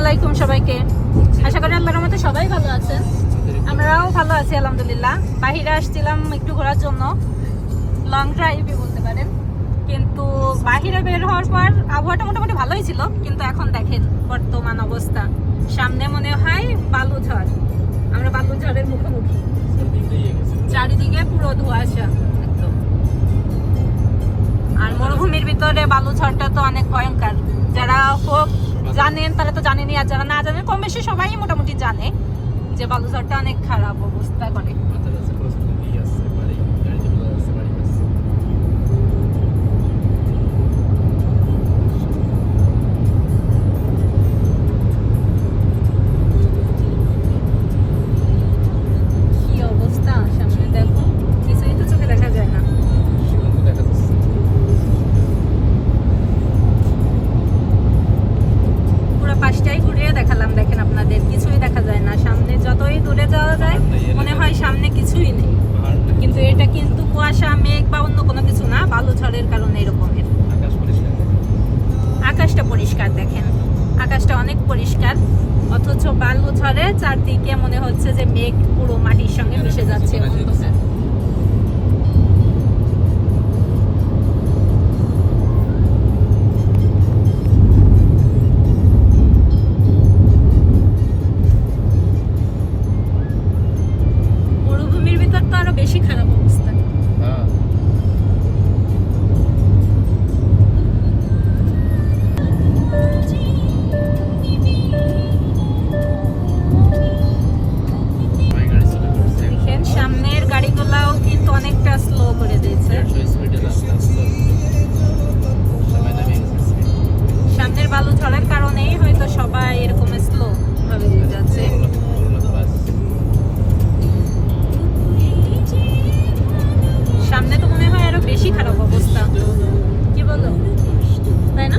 আলাইকুম সবাইকে। আশা করি আল্লাহর রহমতে সবাই ভালো আছেন, আমরাও ভালো আছি আলহামদুলিল্লাহ। বাহিরে আসছিলাম একটু ঘোরার জন্য, লং ড্রাইভে বলতে পারেন। কিন্তু বাহিরে বের হওয়ার পর আবহাওয়াটা মোটামুটি ভালোই ছিল, কিন্তু এখন দেখেন বর্তমান অবস্থা, সামনে মনে হয় বালুঝড়। আমরা বালুঝড়ের মুখোমুখি, চারিদিকে পুরো ধোঁয়াশা একদম। আর মরুভূমির ভিতরে বালুঝড়টা তো অনেক ভয়ঙ্কর। যারা হোক জানেন তারা তো জানেনই, আর যারা না জানেন কম বেশি সবাই মোটামুটি জানে যে বালুঝড়টা অনেক খারাপ অবস্থা করে। কি অবস্থা সামনে দেখো, কিছুই তো চোখে দেখা যায় না। পাশটাই ঘুরিয়ে দেখালাম, দেখেন আপনাদের কিছুই দেখা যায় না। সামনে যতই দূরে যাওয়া যায় মনে হয় সামনে কিছুই নেই, কিন্তু এটা কিন্তু কুয়াশা, মেঘ বা অন্য কোনো কিছু না, বালুঝড়ের কারণে এরকমের। আকাশটা পরিষ্কার দেখেন, আকাশটা অনেক পরিষ্কার, অথচ বালুঝড়ে চারদিকে মনে হচ্ছে যে মেঘ পুরো মাটির সঙ্গে মিশে যাচ্ছে। আরো বেশি খারাপ অবস্থা। দেখেন সামনের গাড়িগুলাও কিন্তু অনেকটা স্লো করে দিয়েছে। সামনের বালু ঝড়ের কারণেই হয়তো সবাই এরকম স্লো ভাবে যাচ্ছে। সামনে তো মনে হয় আরো বেশি খারাপ অবস্থা, কি বলো, তাই না?